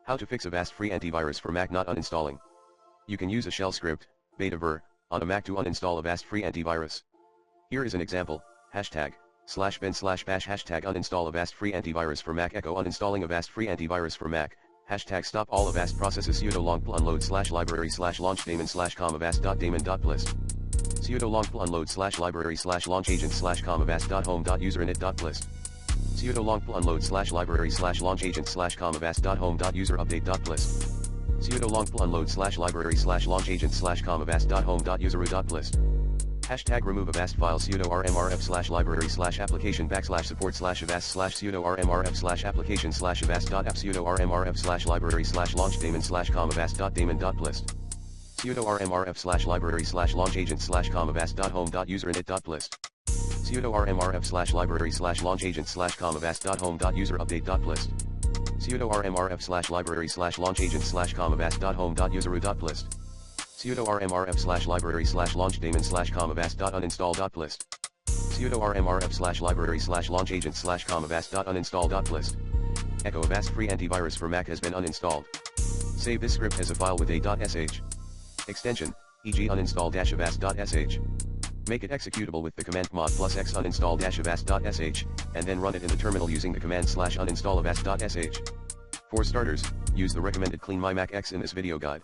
How to fix Avast Free Antivirus for Mac not uninstalling. You can use a shell script, beta ver, on a Mac to uninstall Avast Free Antivirus. Here is an example, #bin/bash #uninstall Avast Free Antivirus for Mac echo uninstalling Avast Free Antivirus for Mac, #stop all Avast processes sudo long-pl unload /library /launchdaemons com.avast.daemon.plist. Sudo long-pl unload /library /launchagents com.avast.home.userinit.plist. Sudo long-pl unload /library /launchagents com.avast.home.userupdate.plist. Sudo long-pl unload /library /launchagents com.avast.home.userw.plist. #remove Avast file sudo rmrf/library /application /support /avast sudo rmrf /application /avast.app sudo rmrf /library /launchdaemons com.avast.daemon.plist. Sudo rmrf /library /launchagents com.avast.home.userinit.plist. Sudo rmrf library launchagents com.avast.home.userupdate.plist. Sudo rmrf library launchagents com.avast.home.userw.plist. Sudo rmrf library launchdaemons com.avast.uninstall.plist. Sudo rmrf library launchagents com.avast.uninstall.plist. Echo Avast Free Antivirus for Mac has been uninstalled. Save this script as a file with a.sh extension, e.g. uninstall-avast.sh. Make it executable with the command mod +x uninstall-avast.sh, and then run it in the terminal using the command /uninstall-avast.sh. For starters, use the recommended Clean My Mac X in this video guide.